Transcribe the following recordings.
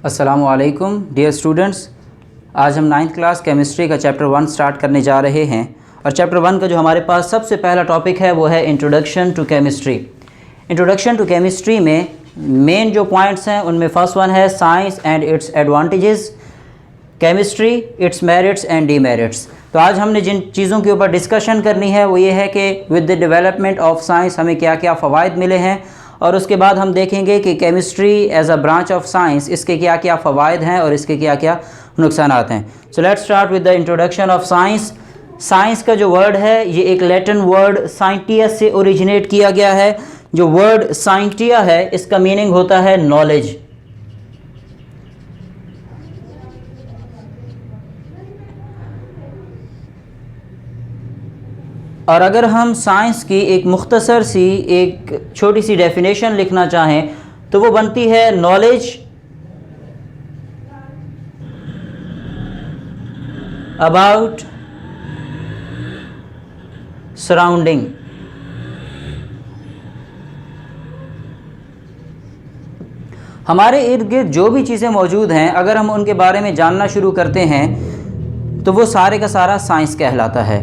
अस्सलामुअलैकुम dear students. आज हम 9th क्लास केमिस्ट्री का चैप्टर 1 स्टार्ट करने जा रहे हैं और चैप्टर 1 का जो हमारे पास सबसे पहला टॉपिक है वो है introduction to chemistry. Introduction to chemistry में मेन जो पॉइंट्स हैं उनमें फर्स्ट वन है science and its advantages, chemistry its merits and demerits. तो आज हमने जिन चीज़ों के ऊपर डिस्कशन करनी है वो ये है कि with the development of science हमें क्या क्या फ़वाइद मिले हैं, और उसके बाद हम देखेंगे कि chemistry as a branch of science इसके क्या क्या फ़वाइद हैं और इसके क्या क्या नुकसानात हैं। So let's start with the introduction of science. Science का जो वर्ड है ये एक लैटिन वर्ड साइंटिया से ओरिजिनेट किया गया है। जो वर्ड साइंटिया है इसका मीनिंग होता है नॉलेज। और अगर हम साइंस की एक मुख्तसर सी एक छोटी सी डेफिनेशन लिखना चाहें तो वो बनती है नॉलेज अबाउट सराउंडिंग। हमारे इर्द गिर्द जो भी चीज़ें मौजूद हैं अगर हम उनके बारे में जानना शुरू करते हैं तो वो सारे का सारा साइंस कहलाता है।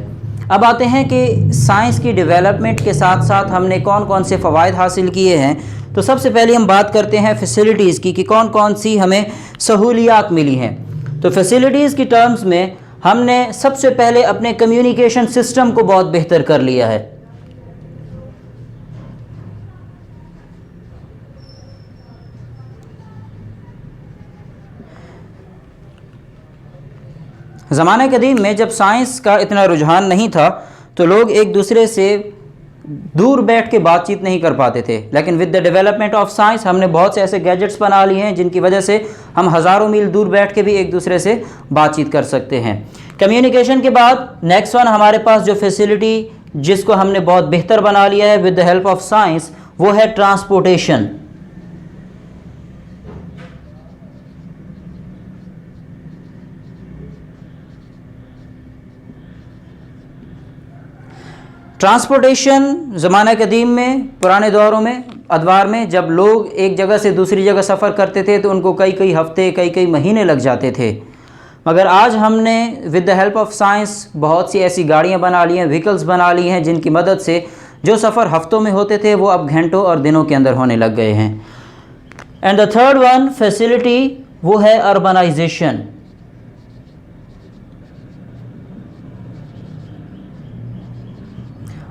अब आते हैं कि साइंस की डेवलपमेंट के साथ साथ हमने कौन कौन से फ़वाइद हासिल किए हैं। तो सबसे पहले हम बात करते हैं फैसिलिटीज़ की कि कौन कौन सी हमें सहूलियात मिली हैं। तो फैसिलिटीज़ की टर्म्स में हमने सबसे पहले अपने कम्युनिकेशन सिस्टम को बहुत बेहतर कर लिया है। ज़माने कदीम में जब साइंस का इतना रुझान नहीं था तो लोग एक दूसरे से दूर बैठ के बातचीत नहीं कर पाते थे, लेकिन with the development of science हमने बहुत से ऐसे गैजेट्स बना लिए हैं जिनकी वजह से हम हज़ारों मील दूर बैठ के भी एक दूसरे से बातचीत कर सकते हैं। कम्युनिकेशन के बाद नेक्स्ट वन हमारे पास जो फैसिलिटी जिसको हमने बहुत बेहतर बना लिया है with the help of science वो है ट्रांसपोर्टेशन। ट्रांसपोर्टेशन ज़माना कदीम में पुराने दौरों में अदवार में जब लोग एक जगह से दूसरी जगह सफ़र करते थे तो उनको कई कई हफ्ते कई महीने लग जाते थे, मगर आज हमने with the help of science बहुत सी ऐसी गाड़ियां बना ली हैं, व्हीकल्स बना ली हैं जिनकी मदद से जो सफ़र हफ्तों में होते थे वो अब घंटों और दिनों के अंदर होने लग गए हैं। And the third one facility वो है अर्बनाइजेशन।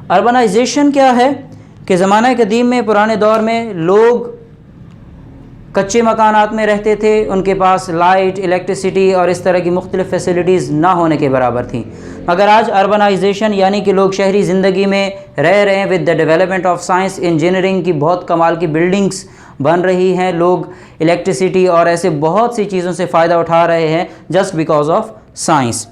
अर्बनाइजेशन क्या है कि ज़माना कदीम में पुराने दौर में लोग कच्चे मकानात में रहते थे, उनके पास लाइट, इलेक्ट्रिसिटी और इस तरह की मुख्तलिफ़ फैसिलिटीज़ ना होने के बराबर थी। मगर आज अर्बनाइजेशन यानी कि लोग शहरी ज़िंदगी में रह रहे हैं। With the development of science engineering की बहुत कमाल की बिल्डिंग्स बन रही हैं, लोग इलेक्ट्रिसिटी और ऐसे बहुत सी चीज़ों से फ़ायदा उठा रहे हैं जस्ट बिकॉज ऑफ साइंस।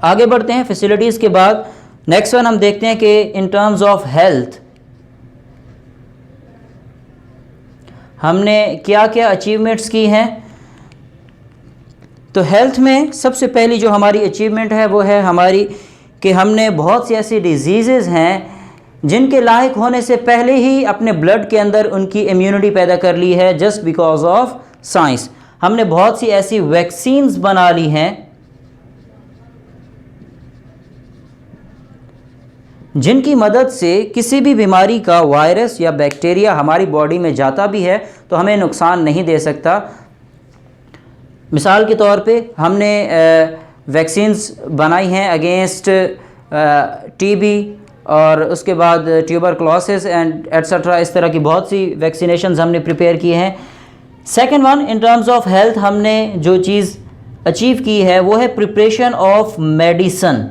आगे बढ़ते हैं फैसिलिटीज़ के बाद नेक्स्ट वन हम देखते हैं कि इन टर्म्स ऑफ हेल्थ हमने क्या क्या अचीवमेंट्स की हैं। तो हेल्थ में सबसे पहली जो हमारी अचीवमेंट है वो है हमारी कि हमने बहुत सी ऐसी डिजीज़ेज़ हैं जिनके लायक होने से पहले ही अपने ब्लड के अंदर उनकी इम्यूनिटी पैदा कर ली है जस्ट बिकॉज ऑफ साइंस। हमने बहुत सी ऐसी वैक्सीन्स बना ली हैं जिनकी मदद से किसी भी बीमारी का वायरस या बैक्टीरिया हमारी बॉडी में जाता भी है तो हमें नुकसान नहीं दे सकता। मिसाल के तौर पे हमने वैक्सीन्स बनाई हैं अगेंस्ट टीबी और उसके बाद ट्यूबरक्लोसिस एंड एट्सेट्रा, इस तरह की बहुत सी वैक्सीनेशंस हमने प्रिपेयर की हैं। Second one in terms of health हमने जो चीज़ अचीव की है वो है प्रिपरेशन ऑफ मेडिसन।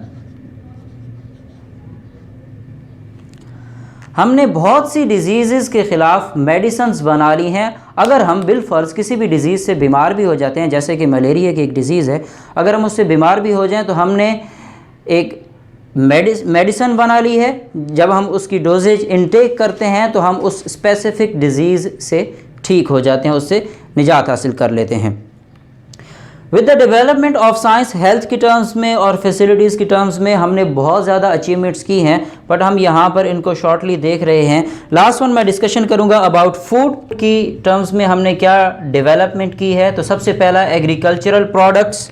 हमने बहुत सी डिजीज़ के ख़िलाफ़ मेडिसन्स बना ली हैं। अगर हम बिलफ़र्ज़ किसी भी डिज़ीज़ से बीमार भी हो जाते हैं, जैसे कि मलेरिया की एक डिज़ीज़ है, अगर हम उससे बीमार भी हो जाएं तो हमने एक मेडिसन बना ली है। जब हम उसकी डोजेज इनटेक करते हैं तो हम उस स्पेसिफ़िक डिज़ीज़ से ठीक हो जाते हैं, उससे निजात हासिल कर लेते हैं। With the development of science, health की टर्म्स में और फैसिलिटीज़ की टर्म्स में हमने बहुत ज़्यादा अचीवमेंट्स की हैं, बट हम यहाँ पर इनको शॉर्टली देख रहे हैं। लास्ट वन मैं डिस्कशन करूँगा अबाउट फूड की टर्म्स में हमने क्या डेवलपमेंट की है। तो सबसे पहला एग्रीकल्चरल प्रोडक्ट्स,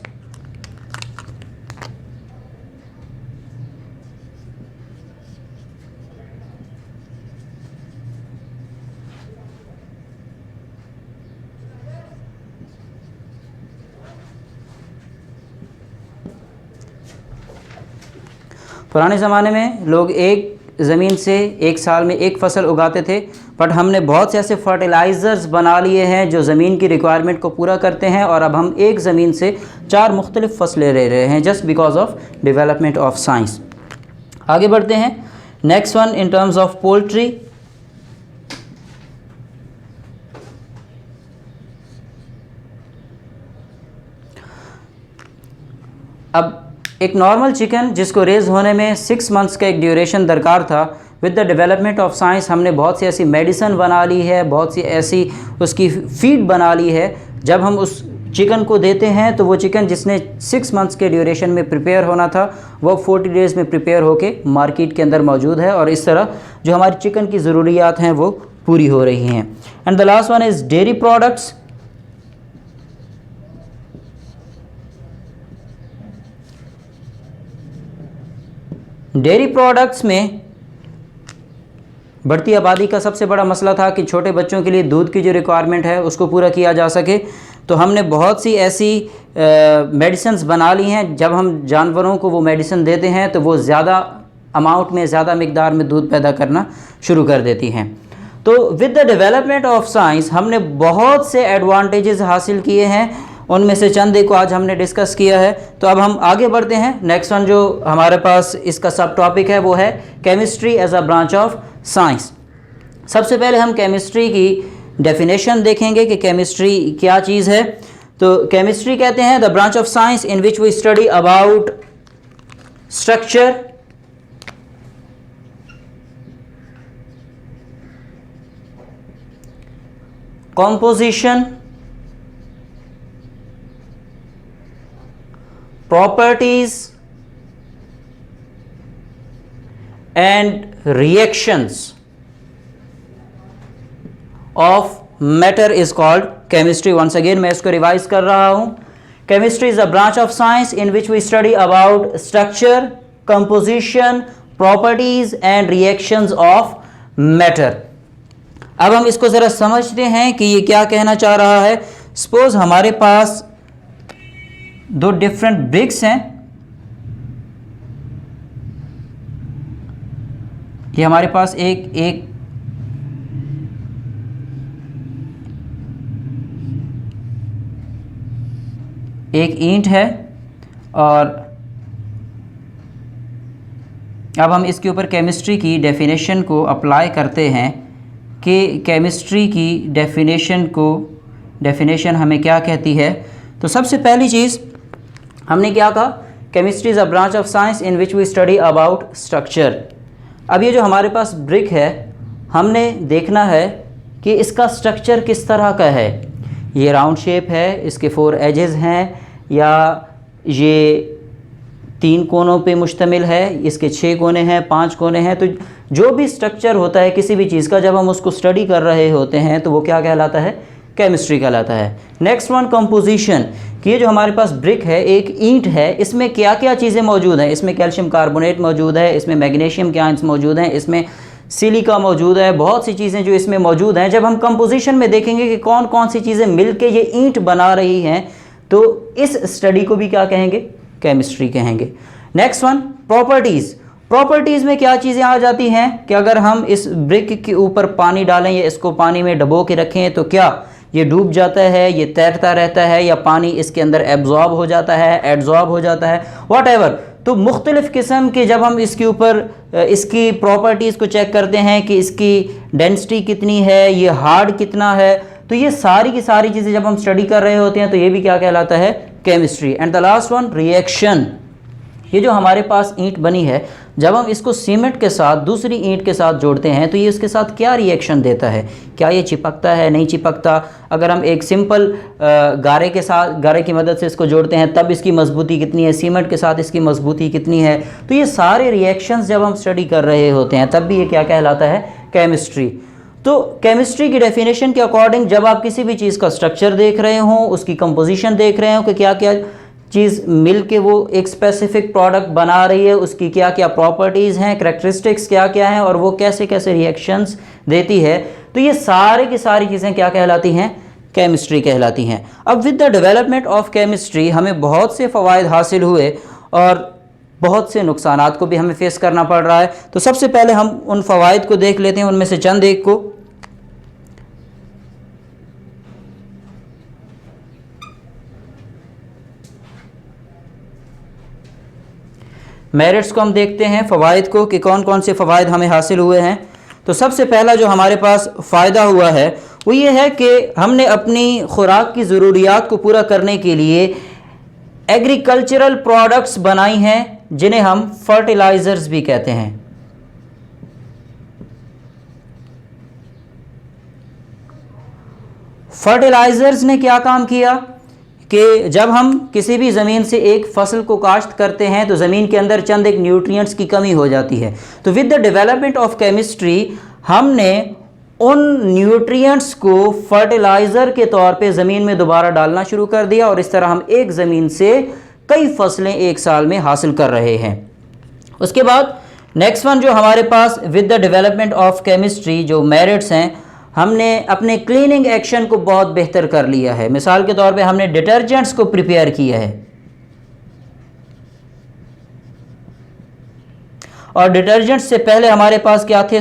पुराने ज़माने में लोग एक ज़मीन से एक साल में एक फसल उगाते थे, बट हमने बहुत से ऐसे फर्टिलाइज़र्स बना लिए हैं जो ज़मीन की रिक्वायरमेंट को पूरा करते हैं, और अब हम एक ज़मीन से 4 मुख्तलिफ फसलें ले रहे हैं just because of development of science. आगे बढ़ते हैं। Next one in terms of poultry, अब एक नॉर्मल चिकन जिसको रेज़ होने में 6 मंथ्स का एक ड्यूरेशन दरकार था, with the development of science हमने बहुत सी ऐसी मेडिसिन बना ली है, बहुत सी ऐसी उसकी फीड बना ली है। जब हम उस चिकन को देते हैं तो वो चिकन जिसने 6 मंथ्स के ड्यूरेशन में प्रिपेयर होना था वो 40 डेज़ में प्रिपेयर होके मार्केट के अंदर मौजूद है, और इस तरह जो हमारी चिकन की ज़रूरियात हैं वो पूरी हो रही हैं। And the last one is dairy products. Dairy products में बढ़ती आबादी का सबसे बड़ा मसला था कि छोटे बच्चों के लिए दूध की जो रिक्वायरमेंट है उसको पूरा किया जा सके, तो हमने बहुत सी ऐसी मेडिसिन्स बना ली हैं। जब हम जानवरों को वो मेडिसिन देते हैं तो वो ज़्यादा अमाउंट में, ज़्यादा मिकदार में दूध पैदा करना शुरू कर देती हैं। तो with the development of science हमने बहुत से एडवांटेजेस हासिल किए हैं, उनमें से चंद को आज हमने डिस्कस किया है। तो अब हम आगे बढ़ते हैं। नेक्स्ट वन जो हमारे पास इसका सब टॉपिक है वो है chemistry as a branch of science. सबसे पहले हम केमिस्ट्री की डेफिनेशन देखेंगे कि केमिस्ट्री क्या चीज़ है। तो केमिस्ट्री कहते हैं the branch of science in which we study about structure, composition, properties and reactions of matter is called chemistry. Once again मैं इसको रिवाइज कर रहा हूँ। Chemistry is a branch of science in which we study about structure, composition, properties and reactions of matter. अब हम इसको ज़रा समझते हैं कि ये क्या कहना चाह रहा है। सपोज हमारे पास 2 डिफरेंट ब्रिक्स हैं, ये हमारे पास एक ईंट है, और अब हम इसके ऊपर केमिस्ट्री की डेफिनेशन को अप्लाई करते हैं कि केमिस्ट्री की डेफिनेशन हमें क्या कहती है। तो सबसे पहली चीज़ हमने क्या कहा, chemistry is a branch of science in which we study about structure. अब ये जो हमारे पास ब्रिक है हमने देखना है कि इसका स्ट्रक्चर किस तरह का है। ये राउंड शेप है, इसके 4 एजेस हैं, या ये 3 कोनों पे मुश्तमिल है, इसके 6 कोने हैं, 5 कोने हैं। तो जो भी स्ट्रक्चर होता है किसी भी चीज़ का, जब हम उसको स्टडी कर रहे होते हैं तो वो क्या कहलाता है, केमिस्ट्री कहलाता है। नेक्स्ट वन कंपोजिशन, कि ये जो हमारे पास ब्रिक है, एक ईंट है, इसमें क्या क्या चीज़ें मौजूद हैं। इसमें कैल्शियम कार्बोनेट मौजूद है, इसमें मैग्नीशियम के आयंस मौजूद हैं, इसमें सिलिका मौजूद है, बहुत सी चीज़ें जो इसमें मौजूद हैं। जब हम कंपोजिशन में देखेंगे कि कौन कौन सी चीज़ें मिलके ये ईंट बना रही हैं, तो इस स्टडी को भी क्या कहेंगे, केमिस्ट्री कहेंगे। Next one properties. प्रॉपर्टीज़ में क्या चीज़ें आ जाती हैं कि अगर हम इस ब्रिक के ऊपर पानी डालें या इसको पानी में डबो के रखें तो क्या ये डूब जाता है, ये तैरता रहता है, या पानी इसके अंदर एब्जॉर्ब हो जाता है, एड्जॉर्ब हो जाता है, व्हाटएवर। तो मुख्तलिफ़ किस्म के जब हम इसके ऊपर इसकी प्रॉपर्टीज़ को चेक करते हैं कि इसकी डेंसिटी कितनी है, ये हार्ड कितना है, तो ये सारी की सारी चीज़ें जब हम स्टडी कर रहे होते हैं तो ये भी क्या कहलाता है, chemistry. And the last one reaction. ये जो हमारे पास ईंट बनी है, जब हम इसको सीमेंट के साथ दूसरी ईंट के साथ जोड़ते हैं तो ये उसके साथ क्या रिएक्शन देता है, क्या ये चिपकता है, नहीं चिपकता। अगर हम एक सिंपल गारे के साथ, गारे की मदद से इसको जोड़ते हैं तब इसकी मजबूती कितनी है, सीमेंट के साथ इसकी मजबूती कितनी है। तो ये सारे रिएक्शंस जब हम स्टडी कर रहे होते हैं तब भी ये क्या कहलाता है, केमिस्ट्री। तो केमिस्ट्री की डेफिनेशन के अकॉर्डिंग जब आप किसी भी चीज़ का स्ट्रक्चर देख रहे हों, उसकी कंपोजिशन देख रहे हो कि क्या क्या चीज़ मिल के वो एक स्पेसिफिक प्रोडक्ट बना रही है, उसकी क्या क्या प्रॉपर्टीज़ हैं, करैक्टरिस्टिक्स क्या क्या हैं और वो कैसे कैसे रिएक्शंस देती है, तो ये सारे की सारी चीज़ें क्या कहलाती हैं, केमिस्ट्री कहलाती हैं। अब with the development of chemistry हमें बहुत से फ़वाइद हासिल हुए और बहुत से नुकसानात को भी हमें फेस करना पड़ रहा है। तो सबसे पहले हम उन फ़वाइद को देख लेते हैं, उनमें से चंद एक को। मेरिट्स को हम देखते हैं, फ़वाइद को कि कौन कौन से फ़वाइद हमें हासिल हुए हैं। तो सबसे पहला जो हमारे पास फ़ायदा हुआ है वो ये है कि हमने अपनी खुराक की ज़रूरियात को पूरा करने के लिए एग्रीकल्चरल प्रोडक्ट्स बनाई हैं जिन्हें हम फर्टिलाइज़र्स भी कहते हैं। फर्टिलाइज़र्स ने क्या काम किया कि जब हम किसी भी ज़मीन से एक फसल को काश्त करते हैं तो ज़मीन के अंदर चंद एक न्यूट्रिएंट्स की कमी हो जाती है। तो with the development of chemistry हमने उन न्यूट्रिएंट्स को फर्टिलाइज़र के तौर पे ज़मीन में दोबारा डालना शुरू कर दिया और इस तरह हम एक ज़मीन से कई फसलें एक साल में हासिल कर रहे हैं। उसके बाद नेक्स्ट वन जो हमारे पास with the development of chemistry जो मेरिट्स हैं, हमने अपने क्लीनिंग एक्शन को बहुत बेहतर कर लिया है। मिसाल के तौर पे हमने डिटर्जेंट्स को प्रिपेयर किया है और डिटर्जेंट्स से पहले हमारे पास क्या थे,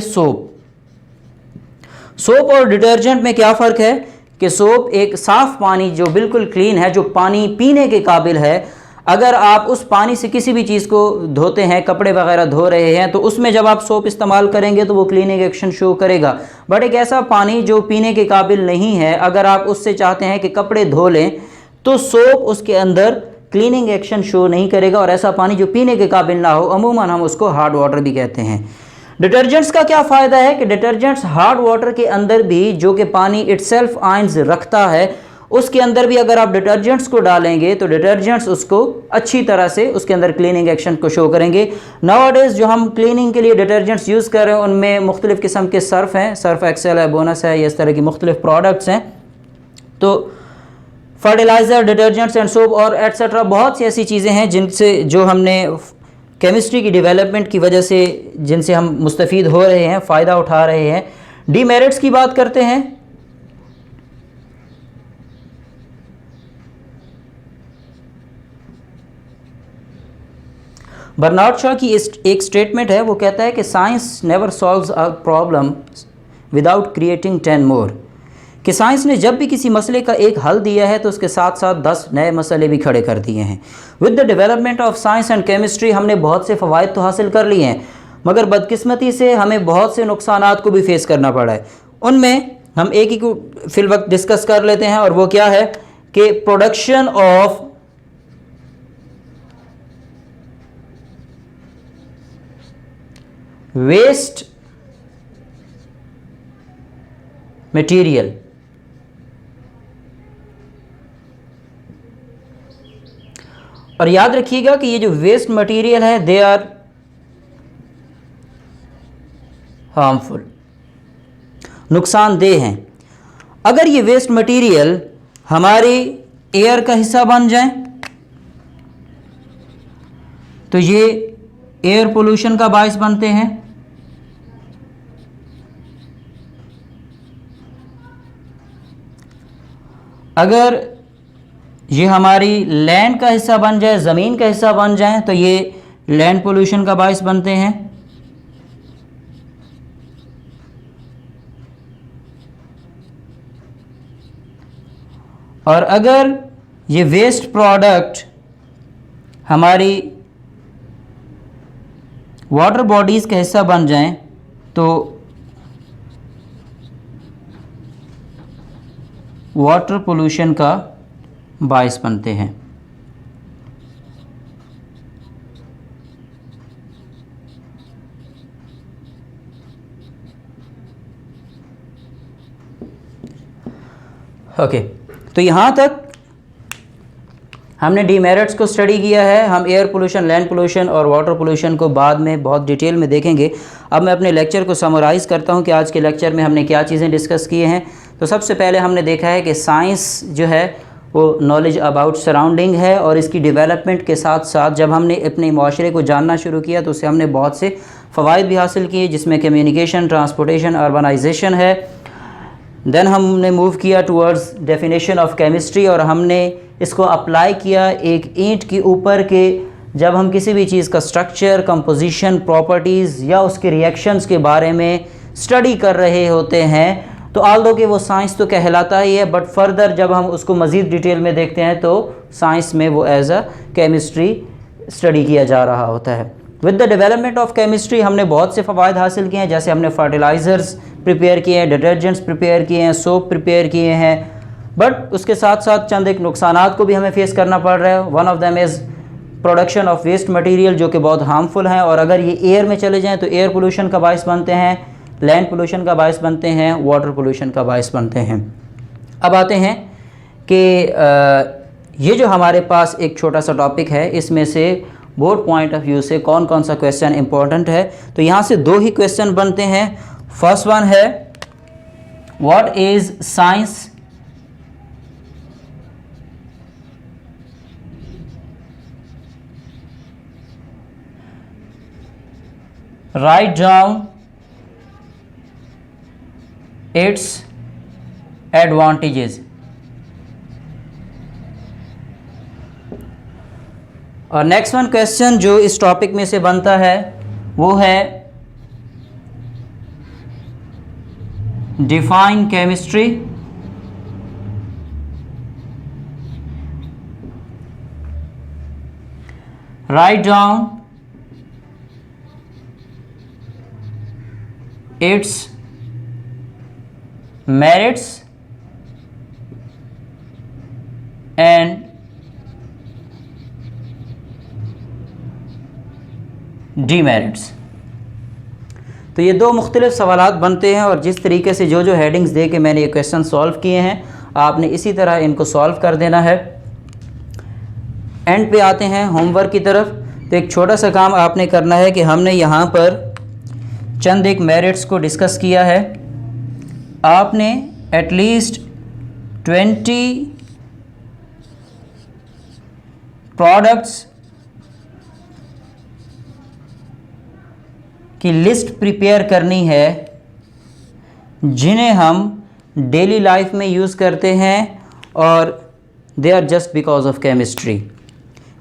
सोप और डिटर्जेंट में क्या फ़र्क है कि सोप एक साफ़ पानी जो बिल्कुल क्लीन है, जो पानी पीने के काबिल है, अगर आप उस पानी से किसी भी चीज़ को धोते हैं, कपड़े वगैरह धो रहे हैं, तो उसमें जब आप सोप इस्तेमाल करेंगे तो वो क्लीनिंग एक्शन शो करेगा। बट एक ऐसा पानी जो पीने के काबिल नहीं है, अगर आप उससे चाहते हैं कि कपड़े धो लें तो सोप उसके अंदर क्लीनिंग एक्शन शो नहीं करेगा और ऐसा पानी जो पीने के काबिल ना हो अमूमन हम उसको हार्ड वाटर भी कहते हैं। डिटर्जेंट्स का क्या फ़ायदा है कि डिटर्जेंट्स हार्ड वाटर के अंदर भी जो कि पानी इटसेल्फ आयंस रखता है, उसके अंदर भी अगर आप डिटर्जेंट्स को डालेंगे तो डिटर्जेंट्स उसको अच्छी तरह से उसके अंदर क्लीनिंग एक्शन को शो करेंगे। नाउअडेज़ जो हम क्लीनिंग के लिए डिटर्जेंट्स यूज़ कर रहे हैं उनमें मुख्तलिफ़ किस्म के सर्फ हैं, सर्फ एक्सेल है, बोनस है, ये इस तरह की मुख्तलिफ़ प्रोडक्ट्स हैं। तो फर्टिलाइज़र, डिटर्जेंट्स एंड सोप और एट्सेट्रा बहुत सी ऐसी चीज़ें हैं जिनसे जो हमने केमिस्ट्री की डेवलपमेंट की वजह से जिनसे हम मुस्तफ़ीद हो रहे हैं, फ़ायदा उठा रहे हैं। डीमेरिट्स की बात करते हैं। बर्नार्ड शॉ की एक स्टेटमेंट है, वो कहता है कि science never solves a problem without creating 10 मोर, कि साइंस ने जब भी किसी मसले का एक हल दिया है तो उसके साथ साथ 10 नए मसले भी खड़े कर दिए हैं। With the development of science and chemistry हमने बहुत से फ़वाइद तो हासिल कर लिए हैं, मगर बदकिस्मती से हमें बहुत से नुकसानात को भी फेस करना पड़ा है। उनमें हम एक ही को फिल वक्त डिस्कस कर लेते हैं और वो क्या है कि प्रोडक्शन ऑफ वेस्ट मटेरियल। और याद रखिएगा कि ये जो वेस्ट मटेरियल है दे आर हार्मफुल, नुकसानदेह हैं। अगर ये वेस्ट मटेरियल हमारे एयर का हिस्सा बन जाए तो ये एयर पोल्यूशन का बायस बनते हैं। अगर ये हमारी लैंड का हिस्सा बन जाए, ज़मीन का हिस्सा बन जाए, तो ये लैंड पोल्यूशन का बायस बनते हैं। और अगर ये वेस्ट प्रोडक्ट हमारी वाटर बॉडीज़ का हिस्सा बन जाएं तो वाटर पोल्यूशन का बायस बनते हैं। ओके, तो यहाँ तक हमने डीमेरिट्स को स्टडी किया है। हम एयर पोल्यूशन, लैंड पोल्यूशन और वाटर पोल्यूशन को बाद में बहुत डिटेल में देखेंगे। अब मैं अपने लेक्चर को समराइज़ करता हूँ कि आज के लेक्चर में हमने क्या चीज़ें डिस्कस किए हैं। तो सबसे पहले हमने देखा है कि साइंस जो है वो नॉलेज अबाउट सराउंडिंग है, और इसकी डेवलपमेंट के साथ साथ जब हमने अपने माशरे को जानना शुरू किया तो उससे हमने बहुत से फ़वाइद भी हासिल किए, जिसमें कम्युनिकेशन, ट्रांसपोर्टेशन, अर्बनाइजेशन है। देन हमने मूव किया टूवर्ड्स डेफिनेशन ऑफ केमिस्ट्री, और हमने इसको अप्लाई किया एक ईंट के ऊपर के जब हम किसी भी चीज़ का स्ट्रक्चर, कंपोजिशन, प्रॉपर्टीज़ या उसके रिएक्शंस के बारे में स्टडी कर रहे होते हैं। तो आल्दो कि वो साइंस तो कहलाता ही है, बट फर्दर जब हम उसको मज़ीद डिटेल में देखते हैं तो साइंस में वो एज अ केमिस्ट्री स्टडी किया जा रहा होता है। With the development of chemistry हमने बहुत से फ़वाइद हासिल किए हैं, जैसे हमने फर्टिलाइज़र्स प्रिपेयर किए हैं, डिटर्जेंट्स प्रिपेयर किए हैं, सोप प्रिपेयर किए हैं, बट उसके साथ साथ चंद एक नुकसानात को भी हमें फेस करना पड़ रहा है। One of them is production of waste material, जो कि बहुत हार्मफुल हैं, और अगर ये एयर में चले जाएँ तो एयर पोल्यूशन का बायस बनते हैं, लैंड पोल्यूशन का बायस बनते हैं, वाटर पोल्यूशन का बायस बनते हैं। अब आते हैं कि ये जो हमारे पास एक छोटा सा टॉपिक है, इसमें से बोर्ड पॉइंट ऑफ व्यू से कौन कौन सा क्वेश्चन इंपॉर्टेंट है। तो यहाँ से दो ही क्वेश्चन बनते हैं। फर्स्ट वन है what is science, write down its advantages. और नेक्स्ट वन क्वेश्चन जो इस टॉपिक में से बनता है वो है define chemistry, write down it's merits and demerits। तो ये दो मुख्तलिफ सवालात बनते हैं, और जिस तरीके से जो हेडिंग्स दे के मैंने ये क्वेश्चन सॉल्व किए हैं, आपने इसी तरह इनको सॉल्व कर देना है। एंड पे आते हैं होमवर्क की तरफ। तो एक छोटा सा काम आपने करना है कि हमने यहाँ पर चंद एक मेरिट्स को डिस्कस किया है। आपने एटलीस्ट 20 प्रोडक्ट्स की लिस्ट प्रिपेयर करनी है जिन्हें हम डेली लाइफ में यूज़ करते हैं, और they are just because of chemistry,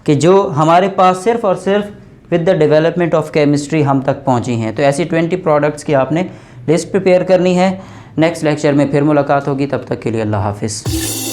कि जो हमारे पास सिर्फ़ और सिर्फ with the development of chemistry हम तक पहुंची हैं। तो ऐसी 20 प्रोडक्ट्स की आपने लिस्ट प्रिपेयर करनी है। नेक्स्ट लेक्चर में फिर मुलाकात होगी, तब तक के लिए अल्लाह हाफिज़।